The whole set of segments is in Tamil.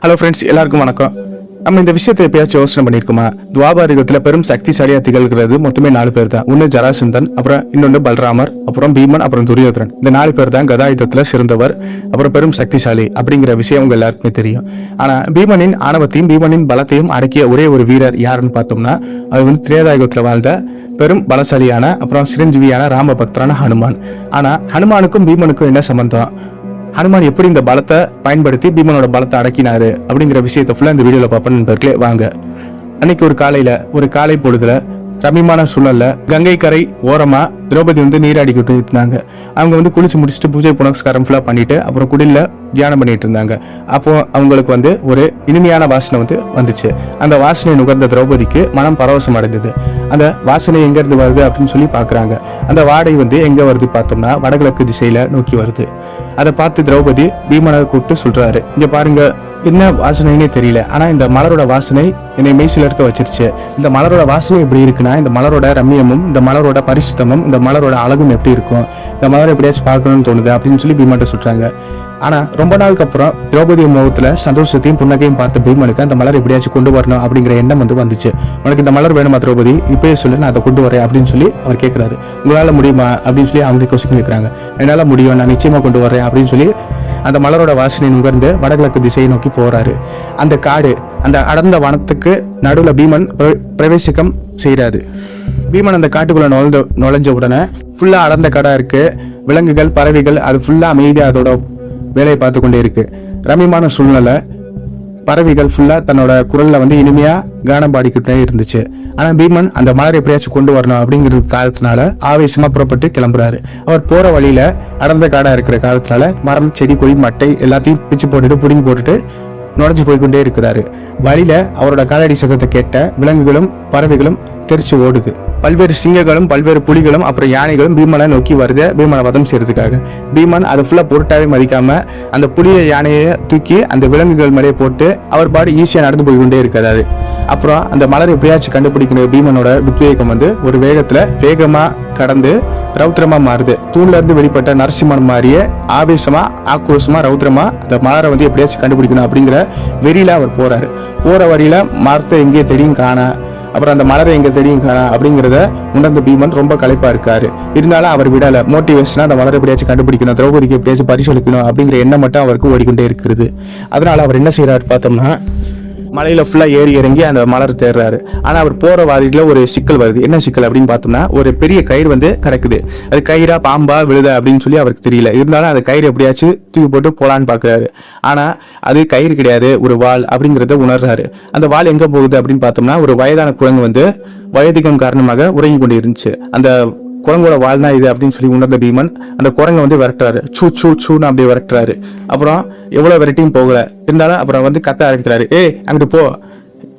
ஹலோ ஃப்ரெண்ட்ஸ், எல்லாருக்கும் வணக்கம். நம்ம இந்த விஷயத்தை எப்பயாச்சும் யோசனை பண்ணியிருக்கோமா? துவாபர யுகத்தில் பெரும் சக்திசாலியாக திகழ்கிறது மொத்தமே 4 பேர் தான். ஒன்று ஜராசந்தன், அப்புறம் இன்னொன்று பல்ராமர், அப்புறம் பீமன், அப்புறம் துரியோதனன். இந்த 4 பேர் தான் கதாயுதத்தில் சிறந்தவர், அப்புறம் பெரும் சக்திசாலி அப்படிங்கிற விஷயம் உங்க எல்லாருக்குமே தெரியும். ஆனால் பீமனின் ஆணவத்தையும் பீமனின் பலத்தையும் அடக்கிய ஒரே ஒரு வீரர் யாருன்னு பார்த்தோம்னா, அது வந்து திரேதாயுகத்தில் வாழ்ந்த பெரும் பலசாலியான அப்புறம் சிரஞ்சீவியான ராம பக்தரான ஹனுமான். ஆனால் ஹனுமானுக்கும் பீமனுக்கும் என்ன சம்பந்தம்? ஹனுமான் எப்படி இந்த பலத்தை பயன்படுத்தி பீமனோட பலத்தை அடக்கினாரு அப்படிங்கிற விஷயத்தை ஃபுல்லா இந்த வீடியோல பார்ப்போம் நண்பர்களே. வாங்க. அன்னைக்கு ஒரு காலை பொழுதுல ரம்மியமான சூழல்ல கங்கை கரை ஓரமா திரௌபதி வந்து நீராடிக்கிட்டு இருந்தாங்க. அவங்க வந்து குளிச்சு முடிச்சுட்டு பூஜை புனஸ்காரம் ஃபுல்லா பண்ணிட்டு அப்புறம் குடில தியானம் பண்ணிட்டு இருந்தாங்க. அப்போ அவங்களுக்கு வந்து ஒரு இனிமையான வாசனை வந்து வந்துச்சு. அந்த வாசனை நுகர்ந்த திரௌபதிக்கு மனம் பரவசம் அடைந்தது. அந்த வாசனை எங்க இருந்து வருது அப்படின்னு சொல்லி பாக்குறாங்க. அந்த வாடை வந்து எங்க வருது பார்த்தோம்னா வடகிழக்கு திசையில நோக்கி வருது. அதை பார்த்து திரௌபதி பீமனை கூப்பிட்டு சொல்றாரு, இங்க பாருங்க, என்ன வாசனைன்னே தெரியல, ஆனா இந்த மலரோட வாசனை என்னை மெய்சில இருக்க வச்சிருச்சு. இந்த மலரோட வாசனை எப்படி இருக்குன்னா, இந்த மலரோட ரம்மியமும் இந்த மலரோட பரிசுத்தமும் இந்த மலரோட அழகும் எப்படி இருக்கும், இந்த மலரை எப்படியாச்சும் பார்க்கணும்னு தோணுது அப்படின்னு சொல்லி பீமன்ட்ட சொல்றாங்க. ஆனா ரொம்ப நாளுக்கு அப்புறம் திரௌபதி முகத்துல சந்தோஷத்தையும் புன்னகையும் பார்த்த பீமனுக்கு அந்த மலர் எப்படியாச்சும் கொண்டு வரணும் அப்படிங்கிற எண்ணம் வந்து வந்துச்சு. உனக்கு இந்த மலர் வேணுமா திரௌபதி, இப்பயே சொல்லு, நான் அதை கொண்டு வரேன் அப்படின்னு சொல்லி அவர் கேட்கிறாரு. உங்களால முடியுமா அப்படின்னு சொல்லி அவங்க கொஸ்டின் கேட்கறாங்க. என்னால முடியும், நான் நிச்சயமா கொண்டு வரேன் அப்படின்னு சொல்லி அந்த மலரோட வாசனை நுகர்ந்து வடகிழக்கு திசையை நோக்கி போறாரு. அந்த காடு, அந்த அடர்ந்த வனத்துக்கு நடுவுல பீமன் பிரவேசிக்கம் செய்யறாரு. பீமன் அந்த காட்டுக்குள்ள நுழைஞ்ச உடனே ஃபுல்லா அடர்ந்த காடா இருக்கு. விலங்குகள், பறவைகள் அது ஃபுல்லா அமைதியா அதோட வேலையை பார்த்து கொண்டே இருக்கு. ரம்மியமான சூழ்நிலை. பறவைகள் ஃபுல்லா தன்னோட குரல்ல வந்து இனிமையா கானம் பாடிக்கிட்டே இருந்துச்சு. ஆனா பீமன் அந்த மலர் எப்படியாச்சும் கொண்டு வரணும் அப்படிங்கிறது காரணத்தினால ஆவேசமா புறப்பட்டு கிளம்புறாரு. அவர் போற வழியில அடர்ந்த காடா இருக்கிற காரணத்தினால மரம், செடி, கொடி, மட்டை எல்லாத்தையும் பிச்சு போட்டுட்டு புடுங்கி போட்டுட்டு நுழைஞ்சு போய்கொண்டே இருக்கிறாரு. வழியில அவரோட காலடி சத்தத்தை கேட்ட விலங்குகளும் பறவைகளும் தெரிச்சு ஓடுது. பல்வேறு சிங்கங்களும் பல்வேறு புலிகளும் அப்புறம் யானைகளும் பீமனை நோக்கி வருது, பீமனை வதம் செய்யறதுக்காக. பீமன் அதை ஃபுல்லா பொருட்டாவே மதிக்காம அந்த புலிய யானையை தூக்கி அந்த விலங்குகள் மேலே போட்டு அவர் பாடு ஈஸியா நடந்து போய் கொண்டே இருக்கிறாரு. அப்புறம் அந்த மலர் எப்படியாச்சும் கண்டுபிடிக்கிற பீமனோட உத்வேகம் வந்து ஒரு வேகமா கடந்து ரௌத்திரமா மாறுது. தூண்ல இருந்து வெளிப்பட்ட நரசிம்மன் மாதிரியே ஆவேசமா ஆக்ரோஷமா ரௌத்திரமா அந்த மலரை வந்து எப்படியாச்சும் கண்டுபிடிக்கணும் அப்படிங்கிற வெறியில அவர் போறாரு. போற வழியில மரத்தை எங்கே தெரியும் காண, அப்புறம் அந்த மலரை எங்க தெரியும் காண அப்படிங்கிறத உணர்ந்த பீமன் ரொம்ப களைப்பா இருக்காரு. இருந்தாலும் அவர் விடல. மோட்டிவேஷனா அந்த மலரை எப்படியாச்சும் கண்டுபிடிக்கணும், திரௌபதிக்கு எப்படியாச்சும் பரிசளிக்கணும் அப்படிங்கிற எண்ணம் மட்டும் அவருக்கு ஓடிக்கொண்டே இருக்கிறது. அதனால அவர் என்ன செய்யறாரு பார்த்தோம்னா, மலையில ஃபுல்லா ஏறி இறங்கி அந்த மலர் தேடுறாரு. ஆனா அவர் போற வழியில ஒரு சிக்கல் வருது. என்ன சிக்கல் அப்படின்னு பார்த்தோம்னா, ஒரு பெரிய கயிறு வந்து கிடக்குது. அது கயிறா பாம்பா விழுதா அப்படின்னு சொல்லி அவருக்கு தெரியல. இருந்தாலும் அந்த கயிறு எப்படியாச்சும் தூக்கி போட்டு போலான்னு பாக்குறாரு. ஆனா அது கயிறு கிடையாது, ஒரு வாள் அப்படிங்கறத உணர்றாரு. அந்த வாள் எங்க போகுது அப்படின்னு பார்த்தோம்னா, ஒரு வயதான குரங்கு வந்து வயதிகம் காரணமாக உறங்கி கொண்டு இருந்துச்சு. அந்த குரங்கோட வாழ் தான் இது அப்படின்னு சொல்லி உணர்ந்த பீமன் அந்த குரங்கை வந்து விரட்டுறாரு. சூன்னு அப்படியே விரட்டுறாரு. அப்புறம் எவ்வளவு விரட்டியும் போகல. இருந்தாலும் அப்புறம் வந்து கத்த ஆரம்பிக்கிறாரு, ஏய் அங்கிட்டு போ,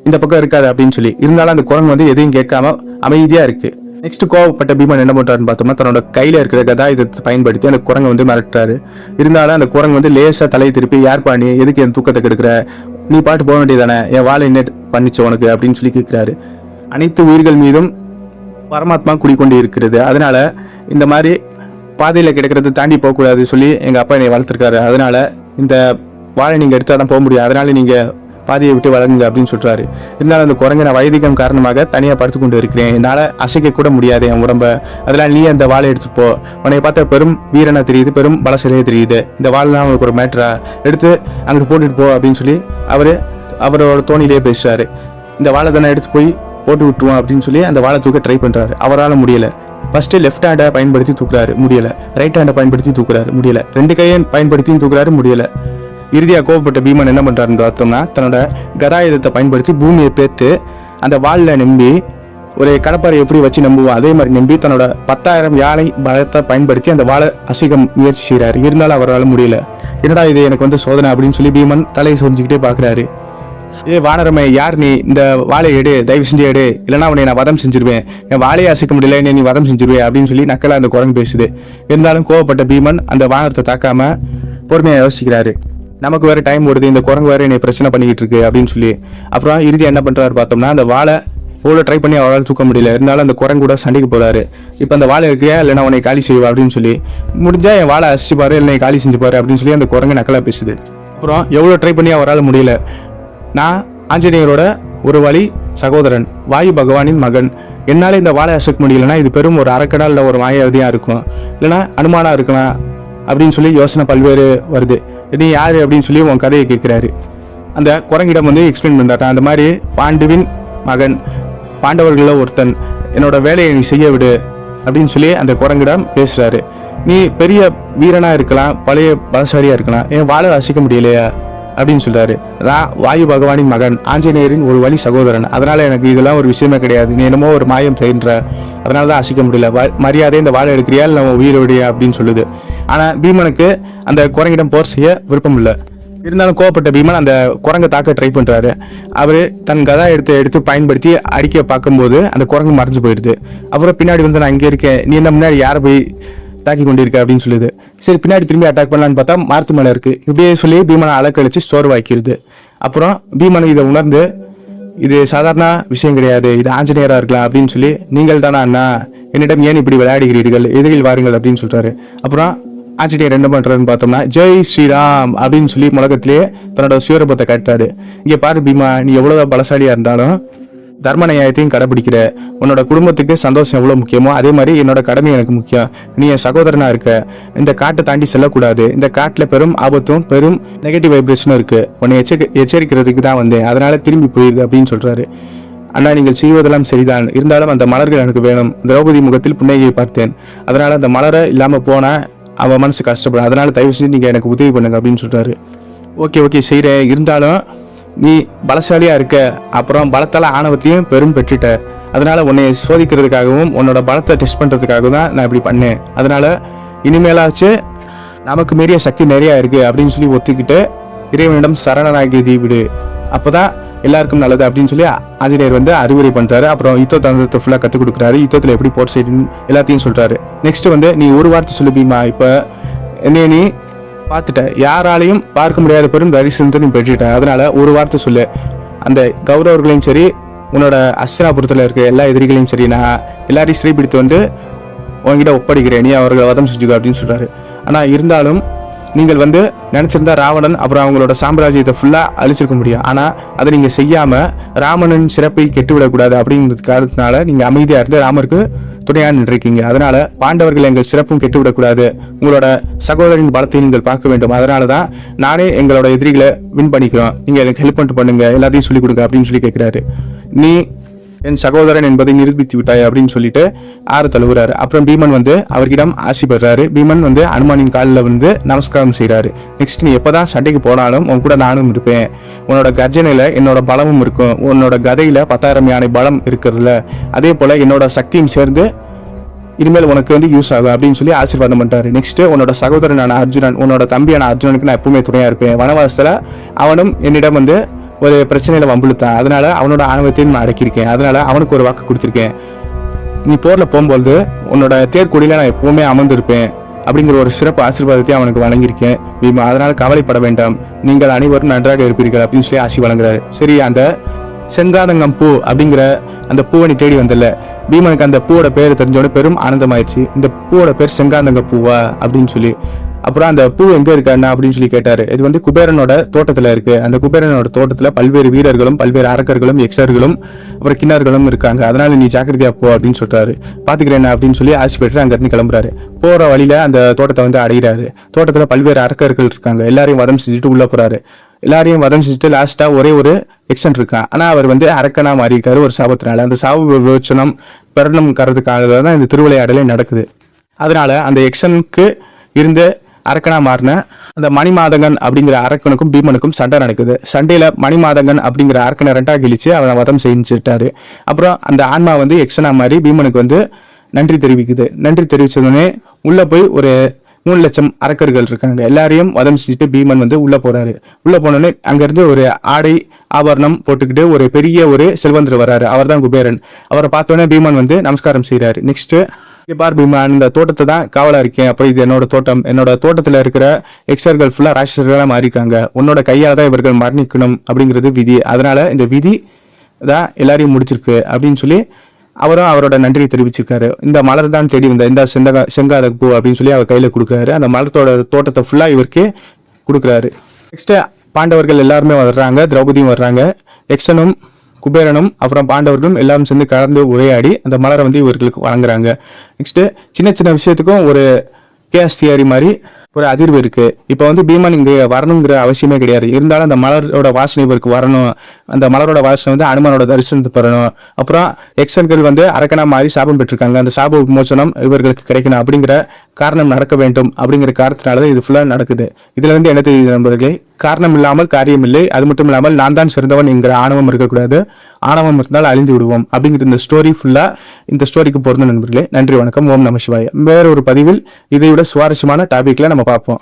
இந்த பக்கம் இருக்காது அப்படின்னு சொல்லி. இருந்தாலும் அந்த குரங்கு வந்து எதையும் கேட்காம அமைதியா இருக்கு. நெக்ஸ்ட் கோவப்பட்ட பீமன் என்ன பண்றாருன்னு பார்த்தோம்னா, தன்னோட கையில இருக்கிற கதாயுதத்தை பயன்படுத்தி அந்த குரங்கை வந்து மிரட்டுறாரு. இருந்தாலும் அந்த குரங்கு வந்து லேசா தலையை திருப்பி, யார் பாணி, எதுக்கு என் தூக்கத்தை கெடுக்கிற, நீ பாட்டு போக வேண்டியதானே, என் வாழை என்ன பண்ணிச்ச உனக்கு அப்படின்னு சொல்லி கேட்கிறாரு. அனைத்து உயிர்கள் மீதும் பரமாத்மா குடிக்கொண்டு இருக்கிறது. அதனால இந்த மாதிரி பாதையில கிடக்கிறது தாண்டி போகக்கூடாது சொல்லி எங்க அப்பா என்னை வளர்த்துருக்காரு. அதனால இந்த வாழை நீங்க எடுத்தாதான் போக முடியும், அதனால நீங்க பாதையை விட்டு வளருங்க அப்படின்னு சொல்றாரு. இருந்தாலும் அந்த குரங்கை நான் வைதிகம் காரணமாக தனியா படுத்து கொண்டு இருக்கிறேன், என்னால அசைக்க கூட முடியாது என் உடம்ப, அதெல்லாம் நீ அந்த வாழை எடுத்துட்டு போ, உன்னை பார்த்தா பெரும் வீரனா தெரியுது, பெரும் பலசிலையே தெரியுது, இந்த வாழெல்லாம் அவனுக்கு ஒரு மேட்டரா, எடுத்து அங்கிட்டு போட்டுட்டு போ அப்படின்னு சொல்லி அவரோட தோணிலேயே பேசுறாரு. இந்த வாழை தானே எடுத்து போய் போட்டு விட்டுருவோம் அப்படின்னு சொல்லி அந்த வாழை தூக்க ட்ரை பண்றாரு. அவரால் முடியல. ஃபர்ஸ்ட் லெஃப்ட் ஹேண்டை பயன்படுத்தி தூக்குறாரு, முடியல. ரைட் ஹேண்டை பயன்படுத்தி தூக்குறாரு, முடியல. 2 கையை பயன்படுத்தியும் தூக்குறாரு, முடியல. இறுதியா கோவப்பட்ட பீமன் என்ன பண்றாருன்னு பார்த்தோம்னா, தன்னோட கதாயுதத்தை பயன்படுத்தி பூமியை பேத்து அந்த வாள்ல நம்பி ஒரு கடப்பாறை எப்படி வச்சு நம்புவோம் அதே மாதிரி நம்பி தன்னோட 10,000 யானை பலத்தை பயன்படுத்தி அந்த வாழை அசைக்க முயற்சி செய்யறாரு. இருந்தாலும் அவரால் முடியல. என்னடா இது எனக்கு வந்து சோதனை அப்படின்னு சொல்லி பீமன் தலையை சொரிஞ்சுக்கிட்டே பாக்குறாரு. ஏ வானரமே, யார் நீ, இந்த வாழை எடு, தயவு செஞ்சு எடு, இல்லைன்னா உன்னை நான் வதம் செஞ்சிருவேன், என் வாழையை அசைக்க முடியல, நீ வதம் செஞ்சிருவேன் அப்படின்னு சொல்லி நக்கலா அந்த குரங்கு பேசுது. இருந்தாலும் கோவப்பட்ட பீமன் அந்த வானரத்தை தாக்காம பொறுமையா யோசிக்கிறாரு. நமக்கு வேற டைம் ஓடுது, இந்த குரங்கு வேற என்னை பிரச்சனை பண்ணிக்கிட்டு இருக்கு அப்படின்னு சொல்லி. அப்புறம் இறுதி என்ன பண்றாரு பார்த்தோம்னா, அந்த வாழை எவ்வளோ ட்ரை பண்ணி அவரால் தூக்க முடியல. இருந்தாலும் அந்த குரங்கு கூட சண்டைக்கு போறாரு. இப்போ அந்த வாழை இருக்கிறியா இல்லைன்னா உன்னை காலி செய்வா அப்படின்னு சொல்லி. முடிஞ்சா என் வாழை அசிச்சு பாரு, இல்லை காலி செஞ்சு பாரு அப்படின்னு சொல்லி அந்த குரங்கு நக்கலா பேசுது. அப்புறம் எவ்வளோ ட்ரை பண்ணி அவரால் முடியல. நான் ஆஞ்சநேயரோட ஒரு வழி சகோதரன், வாயு பகவானின் மகன். என்னால் இந்த வாழை அசைக்க முடியலன்னா இது பெரும் ஒரு அரக்கனா இல்லை ஒரு மாயாவதியாக இருக்கும், இல்லைனா அனுமானா இருக்கலாம் அப்படின்னு சொல்லி யோசனை பல்வேறு வருது. நீ யார் அப்படின்னு சொல்லி உன் கதையை கேட்குறாரு. அந்த குரங்கிடம் வந்து எக்ஸ்பிளைன் பண்ணிட்டான். அந்த மாதிரி பாண்டுவின் மகன், பாண்டவர்களில் ஒருத்தன், என்னோட வேலையை நீ செய்ய விடு அப்படின்னு சொல்லி அந்த குரங்கிடம் பேசுறாரு. நீ பெரிய வீரனா இருக்கலாம், பழைய பலசாலியா இருக்கலாம், என் வாழை அசைக்க முடியலையா அப்படின்னு சொல்றாரு. நான் வாயு பகவானின் மகன், ஆஞ்சநேயரின் ஒரு வழி சகோதரன், அதனால எனக்கு இதெல்லாம் ஒரு விஷயமே கிடையாது. நீ என்னமோ ஒரு மாயம் செய்கின்ற, அதனாலதான் அசைக்க முடியல. மரியாதை இந்த வாழை எடுக்கிறியா இல்லை நம்ம உயிரை விடியா அப்படின்னு சொல்லுது. ஆனா பீமனுக்கு அந்த குரங்கிடம் போர் செய்ய விருப்பம் இல்லை. இருந்தாலும் கோவப்பட்ட பீமன் அந்த குரங்கை தாக்க ட்ரை பண்றாரு. அவரு தன் கதா எடுத்து பயன்படுத்தி அடிக்க பார்க்கும்போது அந்த குரங்கு மறைஞ்சு போயிடுது. அப்புறம் பின்னாடி வந்து நான் இங்க இருக்கேன், நீ என்ன முன்னாடி யாரை போய் தாக்கி கொண்டிருக்க அப்படின்னு சொல்லுது. சரி பின்னாடி திரும்பி அட்டாக் பண்ணலான்னு பார்த்தா மார்த்து மலை இருக்கு. இப்படியே சொல்லி பீமனை அலக்கழிச்சு சோர்வாக்கிடுது. அப்புறம் பீமன் இதை உணர்ந்து இது சாதாரண விஷயம் கிடையாது, இது ஆஞ்சநேயரா இருக்கலாம் அப்படின்னு சொல்லி, நீங்கள் தானா அண்ணா, என்னிடம் ஏன் இப்படி விளையாடுகிறீர்கள், எதிரில் வாருங்கள் அப்படின்னு சொல்றாரு. அப்புறம் ஆஞ்சநேயர் என்ன பண்றாருன்னு பார்த்தோம்னா, ஜெய் ஸ்ரீராம் அப்படின்னு சொல்லி முழக்கத்திலேயே தன்னோட சுயரூபத்தை காட்டாரு. இங்க பாரு பீமா, நீ எவ்வளவு பலசாலியா இருந்தாலும் தர்ம நியாயத்தையும் கடைபிடிக்கிற, உன்னோட குடும்பத்துக்கு சந்தோஷம் எவ்வளவு முக்கியமோ அதே மாதிரி என்னோட கடமை எனக்கு முக்கியம். நீ என் சகோதரனா இருக்க, இந்த காட்டை தாண்டி செல்லக்கூடாது, இந்த காட்டுல பெரும் ஆபத்தும் பெரும் நெகட்டிவ் வைப்ரேஷனும் இருக்கு, உன்னை எச்சரிக்கிறதுக்கு தான் வந்தேன், அதனால திரும்பி போயிருது அப்படின்னு சொல்றாரு. அண்ணா நீங்கள் செய்வதெல்லாம் சரிதான், இருந்தாலும் அந்த மலர்கள் எனக்கு வேணும். திரௌபதி முகத்தில் புன்னகையை பார்த்தேன், அதனால அந்த மலரை இல்லாம போனா அவன் மனசு கஷ்டப்படும், அதனால தயவு செஞ்சு நீங்க எனக்கு உதவி பண்ணுங்க அப்படின்னு சொல்றாரு. ஓகே செய்கிறேன், இருந்தாலும் நீ பலசாலியா இருக்க, அப்புறம் பலத்தால ஆணவத்தையும் பெரும் பெற்றுட்ட, அதனால உன்னை சோதிக்கிறதுக்காகவும் உன்னோட பலத்தை டெஸ்ட் பண்றதுக்காகவும் தான் நான் இப்படி பண்ணேன். அதனால இனிமேலாச்சு நமக்கு மீறிய சக்தி நிறைய இருக்கு அப்படின்னு சொல்லி ஒத்துக்கிட்டு இறைவனிடம் சரணனாகி விடு, அப்போதான் எல்லாருக்கும் நல்லது அப்படின்னு சொல்லி ஆஞ்சநேயர் வந்து அறிவுரை பண்றாரு. அப்புறம் யுத்த தந்திரத்தை ஃபுல்லா கத்துக் கொடுக்குறாரு, யுத்தத்துல எப்படி போர் செய்யணும் எல்லாத்தையும் சொல்றாரு. நெக்ஸ்ட் வந்து நீ ஒரு வார்த்தை சொல்லு பீமா, இப்ப என்னைய நீ பார்த்துட்ட, யாராலையும் பார்க்க முடியாத பெரும் தரிசனத்தை நீ பெற்றுட்ட, அதனால ஒரு வார்த்தை சொல்லு. அந்த கௌரவர்களையும் சரி, உன்னோட அஸ்தினாபுரத்துல இருக்க எல்லா எதிரிகளையும் சரி, நான் எல்லாரையும் சிறைப்பிடித்து வந்து உங்ககிட்ட ஒப்படைக்கிறேன், நீ அவர்களை வதம் செஞ்சுக்க அப்படின்னு சொல்றாரு. ஆனா இருந்தாலும் நீங்கள் வந்து நினைச்சிருந்தா ராவணன் அப்புறம் அவங்களோட சாம்ராஜ்யத்தை ஃபுல்லா அழிச்சிருக்க முடியும். ஆனா அதை நீங்க செய்யாம ராமனின் சிறப்பை கெட்டுவிடக்கூடாது அப்படிங்கிறது காரணத்தினால நீங்க அமைதியா இருந்து ராமருக்கு துணையா நின்றிருக்கீங்க. அதனால பாண்டவர்கள் எங்கள் சிறப்பும் கெட்டுவிடக்கூடாது, உங்களோட சகோதரின் பலத்தை நீங்கள் பார்க்க வேண்டும், அதனாலதான் நானே எங்களோட எதிரிகளை வின் பண்ணிக்கிறோம், நீங்க எனக்கு ஹெல்ப் பண்ணிட்டு பண்ணுங்க, எல்லாத்தையும் சொல்லிக் கொடுங்க அப்படின்னு சொல்லி கேட்கிறாரு. நீ என் சகோதரன் என்பதை நிரூபித்து விட்டாய் அப்படின்னு சொல்லிட்டு ஆறு தழுவுறாரு. அப்புறம் பீமன் வந்து அவர்கிடம் ஆசி பெறாரு. பீமன் வந்து அனுமானின் காலில் வந்து நமஸ்காரம் செய்யறாரு. நெக்ஸ்ட் நீ எப்பதான் சண்டைக்கு போனாலும் உன் கூட நானும் இருப்பேன், உன்னோட கர்ஜனையில என்னோட பலமும் இருக்கும், உன்னோட கதையில 10,000 யானை பலம் இருக்கிறதுல அதே போல என்னோட சக்தியும் சேர்ந்து இனிமேல் உனக்கு வந்து யூஸ் ஆகும் அப்படின்னு சொல்லி ஆசீர்வாதம் பண்ணிட்டாரு. நெக்ஸ்ட் உன்னோட சகோதரனான அர்ஜுனன், உன்னோட தம்பியான அர்ஜுனனுக்கு நான் எப்பவுமே துணையா இருப்பேன், வனவாசத்துல அவனும் என்னிடம் வந்து ஒரு பிரச்சனையில வம்பிழுத்தான், அதனால அவனோட ஆணவத்தையும் நான் அடக்கியிருக்கேன், அதனால அவனுக்கு ஒரு வாக்கு கொடுத்திருக்கேன், நீ போர்ல போகும்போது உன்னோட தேர்கொடியில நான் எப்பவுமே அமர்ந்திருப்பேன் அப்படிங்கிற ஒரு சிறப்பு ஆசீர்வாதத்தை அவனுக்கு வழங்கியிருக்கேன் பீமா, அதனால கவலைப்பட வேண்டாம், நீங்கள் அனைவரும் நன்றாக இருப்பீர்கள் அப்படின்னு சொல்லி ஆசி வழங்குறாரு. சரி அந்த செங்காதங்கம் பூ அப்படிங்கிற அந்த பூவை நீ தேடி வந்தல, பீமனுக்கு அந்த பூவோட பேர் தெரிஞ்சோட பெரும் ஆனந்தமாயிடுச்சு. இந்த பூவோட பேர் செங்காதங்க பூவா அப்படின்னு சொல்லி. அப்புறம் அந்த பூ எங்க இருக்காண்ணா அப்படின்னு சொல்லி கேட்டாரு. இது வந்து குபேரனோட தோட்டத்துல இருக்கு, அந்த குபேரனோட தோட்டத்துல பல்வேறு வீரர்களும் பல்வேறு அரக்கர்களும் எக்ஸர்களும் அப்புறம் கிண்ணர்களும் இருக்காங்க, அதனால நீ ஜாக்கிரதையா போ அப்படின்னு சொல்றாரு. பாத்துக்கிறேன் அப்படின்னு சொல்லி ஆசி பெற்று அங்க இருந்து கிளம்புறாரு. போற வழியில அந்த தோட்டத்தை வந்து அடைகிறாரு. தோட்டத்துல பல்வேறு அரக்கர்கள் இருக்காங்க, எல்லாரையும் வதம் செஞ்சுட்டு உள்ள போறாரு. எல்லாரையும் வதம் செஞ்சுட்டு லாஸ்டா ஒரே ஒரு எக்ஸன் இருக்கான், ஆனா அவர் வந்து அரக்கனா மாறி இருக்காரு ஒரு சாபத்தினால. அந்த சாப விமோசனம் பெறணும் கறதுக்காக தான் இந்த திருவிளையாடலே நடக்குது. அதனால அந்த எக்ஸனுக்கு இருந்த அரக்கனா மாறின அந்த மணிமாதங்கன் அப்படிங்கிற அரக்கனுக்கும் பீமனுக்கும் சண்டை நடக்குது. சண்டையில மணிமாதங்கன் அப்படிங்கிற அரக்கனை 2ஆ கிழிச்சு அவனை வதம் செஞ்சுட்டாரு. அப்புறம் அந்த ஆன்மா வந்து எக்ஸனா மாறி பீமனுக்கு வந்து நன்றி தெரிவிக்குது. நன்றி தெரிவிச்சதுன்னே உள்ள போய் ஒரு 3 லட்சம் அரக்கர்கள் இருக்காங்க, எல்லாரையும் வதம் செஞ்சுட்டு பீமன் வந்து உள்ள போறாரு. உள்ள போனோடனே அங்கிருந்து ஒரு ஆடை ஆபரணம் போட்டுக்கிட்டு ஒரு பெரிய ஒரு செல்வந்தர் வராரு, அவர் தான் குபேரன். அவரை பார்த்தோன்னே பீமன் வந்து நமஸ்காரம் செய்யறாரு. நெக்ஸ்ட் பார் பீமன், இந்த தோட்டத்தை தான் காவலா இருக்கேன், அப்புறம் இது என்னோட தோட்டம், என்னோட தோட்டத்துல இருக்கிற எக்ஸர்கள் ஃபுல்லா ராட்சசர்களா மாறிருக்காங்க, உன்னோட கையால தான் இவர்கள் மரணிக்கணும் அப்படிங்கிறது விதி, அதனால இந்த விதி தான் எல்லாரையும் முடிச்சிருக்கு அப்படின்னு சொல்லி அவரும் அவரோட நன்றியை தெரிவிச்சிருக்காரு. இந்த மலர் தான் தேடி வந்த இந்த செங்காத பூ அப்படின்னு சொல்லி அவர் கையில கொடுக்குறாரு. அந்த மலத்தோட தோட்டத்தை ஃபுல்லா இவருக்கு கொடுக்குறாரு. நெக்ஸ்ட் பாண்டவர்கள் எல்லாருமே வர்றாங்க, திரௌபதியும் வர்றாங்க. யக்ஷனும் குபேரனும் அப்புறம் பாண்டவர்களும் எல்லாரும் சேர்ந்து கலந்து உரையாடி அந்த மலரை வந்து இவர்களுக்கு வழங்குறாங்க. நெக்ஸ்ட் சின்ன சின்ன விஷயத்துக்கும் ஒரு கேஸ் தியரி மாதிரி ஒரு அதிர்வு இருக்கு. இப்போ வந்து பீமன் இங்க வரணுங்கிற அவசியமே கிடையாது. இருந்தாலும் அந்த மலரோட வாசனை இவருக்கு வரணும். அந்த மலரோட வாசனை வந்து அனுமனோட தரிசனத்தை பெறணும். அப்புறம் எக்ஸன்கள் வந்து அரக்கனா மாறி சாபம் பெற்றிருக்காங்க. அந்த சாப விமோசனம் இவர்களுக்கு கிடைக்கணும் அப்படிங்கிற காரணம் நடக்க வேண்டும் அப்படிங்கிற காரணத்தினாலதான் இது ஃபுல்லா நடக்குது. இதுல இருந்து என்ன தெரியுது நண்பர்களே, காரணம் இல்லாமல் காரியம் இல்லை. அது மட்டும் இல்லாமல் நான் தான் சிறந்தவன் என்கிற ஆணவம் இருக்கக்கூடாது. ஆணவம் இருந்தால் அழிந்து விடுவோம் அப்படிங்கிற இந்த ஸ்டோரி ஃபுல்லா இந்த ஸ்டோரிக்கு பொருந்தும் நண்பர்களே. நன்றி, வணக்கம். ஓம் நம சிவாய. வேற ஒரு பதிவில் இதை விட சுவாரஸ்யமான டாபிக்ல நம்ம பார்ப்போம்.